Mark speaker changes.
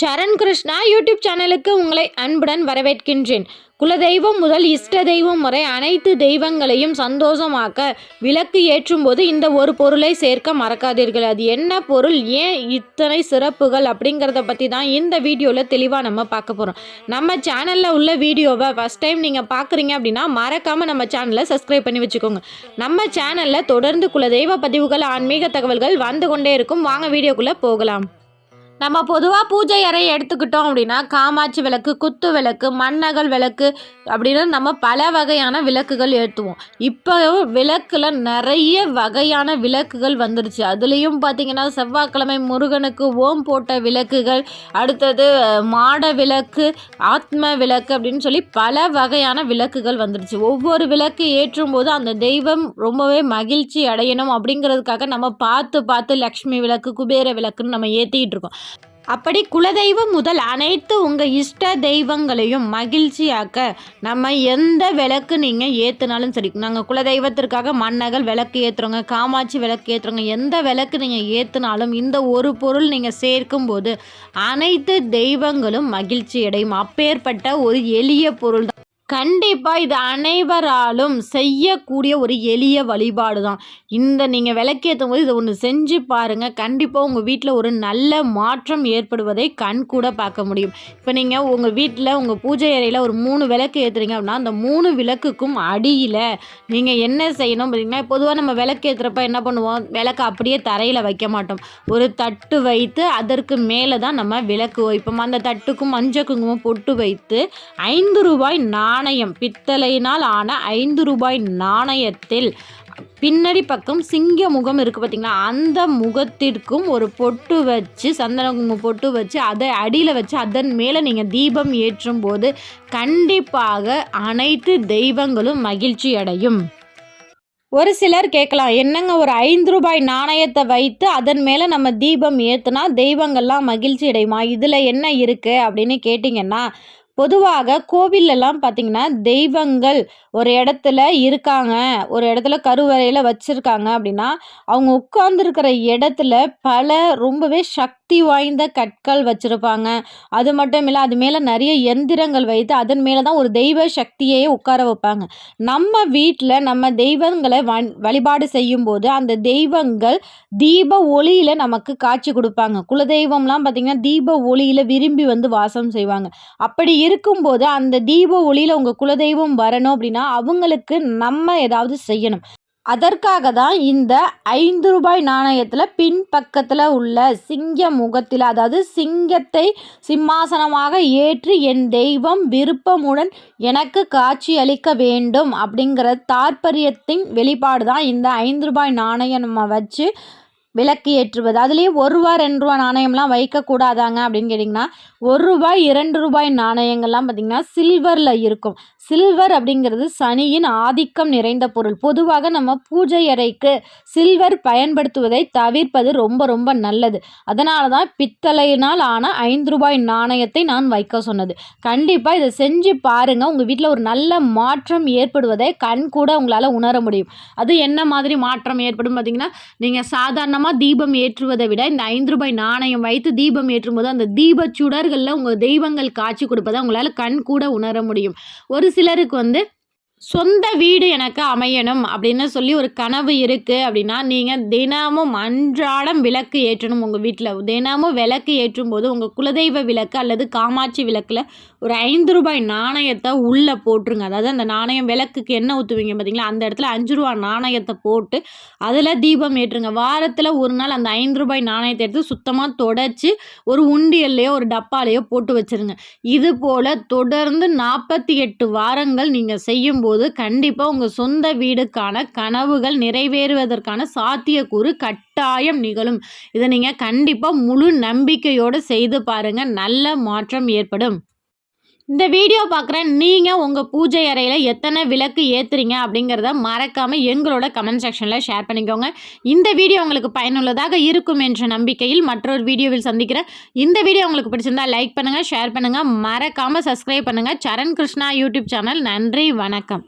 Speaker 1: சரண் Krishna YouTube சேனலுக்கு உங்களை அன்புடன் வரவேற்கின்றேன். குலதெய்வம் முதல் இஷ்ட தெய்வம் வரை அனைத்து தெய்வங்களையும் சந்தோஷமாக்க விளக்கு ஏற்றும் போது இந்த ஒரு பொருளை சேர்க்க மறக்காதீர்கள். அது என்ன பொருள், ஏன் இத்தனை சிறப்புகள் அப்படிங்கிறத பற்றி தான் இந்த வீடியோவில் தெளிவாக நம்ம பார்க்க போகிறோம். நம்ம சேனலில் உள்ள வீடியோவை ஃபஸ்ட் டைம் நீங்கள் பார்க்குறீங்க அப்படின்னா மறக்காமல் நம்ம சேனலை சப்ஸ்கிரைப் பண்ணி வச்சுக்கோங்க. நம்ம சேனலில் தொடர்ந்து குலதெய்வ பதிவுகள், ஆன்மீக தகவல்கள் வந்து கொண்டே இருக்கும். வாங்க வீடியோக்குள்ளே போகலாம். நம்ம பொதுவாக பூஜை அறையை எடுத்துக்கிட்டோம் அப்படின்னா காமாட்சி விளக்கு, குத்து விளக்கு, மண்ணகல் விளக்கு அப்படின்னு நம்ம பல வகையான விளக்குகள் ஏற்றுவோம். இப்போ விளக்கில் நிறைய வகையான விளக்குகள் வந்துடுச்சு. அதுலேயும் பார்த்திங்கன்னா செவ்வாய்க்கிழமை முருகனுக்கு ஓம் போட்ட விளக்குகள், அடுத்தது மாட விளக்கு, ஆத்ம விளக்கு அப்படின்னு சொல்லி பல வகையான விளக்குகள் வந்துடுச்சு. ஒவ்வொரு விளக்கு ஏற்றும் போது அந்த தெய்வம் ரொம்பவே மகிழ்ச்சி அடையணும் அப்படிங்கிறதுக்காக நம்ம பார்த்து லக்ஷ்மி விளக்கு, குபேர விளக்குன்னு நம்ம ஏற்றிக்கிட்டு இருக்கோம். அப்படி குலதெய்வம் முதல் அனைத்து உங்கள் இஷ்ட தெய்வங்களையும் மகிழ்ச்சியாக்க நம்ம எந்த விளக்கு நீங்கள் ஏற்றுனாலும் சரி, நாங்கள் குலதெய்வத்திற்காக மண்ணகல் விளக்கு ஏற்றுறோங்க, காமாட்சி விளக்கு ஏற்றுறோங்க, எந்த விளக்கு நீங்கள் ஏற்றினாலும் இந்த ஒரு பொருள் நீங்கள் சேர்க்கும்போது அனைத்து தெய்வங்களும் மகிழ்ச்சி அடையும். அப்பேற்பட்ட ஒரு எளிய பொருள் தான். கண்டிப்பாக இது அனைவராலும் செய்யக்கூடிய ஒரு எளிய வழிபாடு தான். நீங்கள் விளக்கேற்றும் போது இதை ஒன்று செஞ்சு பாருங்கள். கண்டிப்பாக உங்கள் வீட்டில் ஒரு நல்ல மாற்றம் ஏற்படுவதை கண் கூட பார்க்க முடியும். இப்போ நீங்கள் உங்கள் வீட்டில் உங்கள் பூஜை அறையில் ஒரு 3 விளக்கு ஏற்றுறீங்க அப்படின்னா அந்த 3 விளக்குக்கும் அடியில் நீங்கள் என்ன செய்யணும் பார்த்தீங்கன்னா, பொதுவாக நம்ம விளக்கு ஏற்றுறப்ப என்ன பண்ணுவோம், விளக்கு அப்படியே தரையில் வைக்க மாட்டோம். ஒரு தட்டு வைத்து அதற்கு மேலே தான் நம்ம விளக்கு வைப்போம். அந்த தட்டுக்கும் மஞ்சள் குங்குமம் பொட்டு வைத்து 5 ரூபாய் நாணயம், பித்தளையினால் ஆன 5 ரூபாய் நாணயத்தில் பின்னாடி பக்கம் சிங்க முகம் இருக்குது பார்த்திங்களா, அந்த முகத்திற்கும் ஒரு பொட்டு வச்சு, சந்தன குங்குமம் பொட்டு வச்சு அதை அடியில் வச்சு அதன் மேலே நீங்கள் தீபம் ஏற்றும் போது கண்டிப்பாக அனைத்து தெய்வங்களும் மகிழ்ச்சி அடையும். ஒரு சிலர் கேட்கலாம், என்னங்க ஒரு 5 ரூபாய் நாணயத்தை வைத்து அதன் மேலே நம்ம தீபம் ஏற்றுனா தெய்வங்கள்லாம் மகிழ்ச்சி அடையுமா, இதில் என்ன இருக்குது அப்படின்னு கேட்டிங்கன்னா, பொதுவாக கோவிலெல்லாம் பார்த்திங்கன்னா தெய்வங்கள் ஒரு இடத்துல இருக்காங்க, ஒரு இடத்துல கருவறையில் வச்சுருக்காங்க அப்படின்னா அவங்க உட்கார்ந்துருக்கிற இடத்துல பல ரொம்பவே சக்தி வாய்ந்த கற்கள் வச்சுருப்பாங்க. அது மட்டும் இல்லை, அது மேலே நிறைய எந்திரங்கள் வைத்து அதன் மேலே தான் ஒரு தெய்வ சக்தியையே உட்கார வைப்பாங்க. நம்ம வீட்டில் நம்ம தெய்வங்களை வழிபாடு செய்யும்போது அந்த தெய்வங்கள் தீப ஒளியில் நமக்கு காட்சி கொடுப்பாங்க. குலதெய்வம்லாம் பார்த்திங்கன்னா தீப ஒளியில் விரும்பி வந்து வாசம் செய்வாங்க. அப்படி இருக்கும்போது அந்த தீப ஒளியில் உங்கள் குலதெய்வம் வரணும் அப்படின்னா அவங்களுக்கு நம்ம ஏதாவது செய்யணும். அதற்காக தான் இந்த 5 ரூபாய் நாணயத்தில் பின்பக்கத்தில் உள்ள சிங்க முகத்தில், அதாவது சிங்கத்தை சிம்மாசனமாக ஏற்றி என் தெய்வம் விருப்பமுடன் எனக்கு காட்சி அளிக்க வேண்டும் அப்படிங்கிற தாற்பயத்தின் வெளிப்பாடு தான் இந்த 5 ரூபாய் நாணயம் நம்ம வச்சு விளக்கு ஏற்றுவது. அதுலேயும் 1 ரூபா 2 ரூபா நாணயம்லாம் வைக்கக்கூடாதாங்க அப்படின்னு கேட்டிங்கன்னா, 1 ரூபாய் 2 ரூபாய் நாணயங்கள்லாம் பார்த்திங்கன்னா சில்வரில் இருக்கும். சில்வர் அப்படிங்கிறது சனியின் ஆதிக்கம் நிறைந்த பொருள். பொதுவாக நம்ம பூஜை அறைக்கு சில்வர் பயன்படுத்துவதை தவிர்ப்பது ரொம்ப ரொம்ப நல்லது. அதனால தான் பித்தளையினால் ஆன 5 ரூபாய் நாணயத்தை நான் வைக்க சொன்னது. கண்டிப்பாக இதை செஞ்சு பாருங்கள். உங்கள் வீட்டில் ஒரு நல்ல மாற்றம் ஏற்படுவதை கண் கூட உங்களால் உணர முடியும். அது என்ன மாதிரி மாற்றம் ஏற்படும் பார்த்திங்கன்னா, நீங்கள் சாதாரண தீபம் ஏற்றுவதை விட இந்த 5 ரூபாய் நாணயம் வைத்து தீபம் ஏற்றும் போது அந்த தீப சுடர்களில் உங்கள் தெய்வங்கள் காட்சி கொடுப்பதை உங்களால் கண் கூட உணர முடியும். ஒரு சிலருக்கு சொந்த வீடு எனக்கு அமையணும் அப்படின்னு சொல்லி ஒரு கனவு இருக்குது அப்படின்னா, நீங்கள் தினமும் அன்றாடம் விளக்கு ஏற்றணும். உங்கள் வீட்டில் தினமும் விளக்கு ஏற்றும் போது உங்கள் குலதெய்வ விளக்கு அல்லது காமாட்சி விளக்கில் ஒரு 5 ரூபாய் நாணயத்தை உள்ளே போட்டுருங்க. அதாவது அந்த நாணயம் விளக்குக்கு என்ன ஊற்றுவீங்க பார்த்தீங்களா, அந்த இடத்துல 5 ரூபா நாணயத்தை போட்டு அதில் தீபம் ஏற்றுங்க. வாரத்தில் ஒரு நாள் அந்த 5 ரூபாய் நாணயத்தை எடுத்து சுத்தமாக தொடச்சி ஒரு உண்டியல்லையோ ஒரு டப்பாலையோ போட்டு வச்சுருங்க. இது போல் தொடர்ந்து 48 வாரங்கள் நீங்கள் செய்யும்போது கண்டிப்பாக உங்கள் சொந்த வீடுக்கான கனவுகள் நிறைவேறுவதற்கான சாத்தியக்கூறு கட்டாயம் நிகழும். இதை நீங்கள் கண்டிப்பாக முழு நம்பிக்கையோடு செய்து பாருங்கள், நல்ல மாற்றம் ஏற்படும். இந்த வீடியோ பார்க்குற நீங்கள் உங்கள் பூஜை அறையில் எத்தனை விளக்கு ஏற்றுறீங்க அப்படிங்கிறத மறக்காமல் எங்களோட கமெண்ட் செக்ஷனில் ஷேர் பண்ணிக்கோங்க. இந்த வீடியோ உங்களுக்கு பயனுள்ளதாக இருக்கும் என்ற நம்பிக்கையில் மற்றொரு வீடியோவில் சந்திக்கிறேன். இந்த வீடியோ உங்களுக்கு பிடிச்சிருந்தால் லைக் பண்ணுங்கள், ஷேர் பண்ணுங்கள், மறக்காமல் சப்ஸ்கிரைப் பண்ணுங்கள். சரண் கிருஷ்ணா யூடியூப் சேனல். நன்றி, வணக்கம்.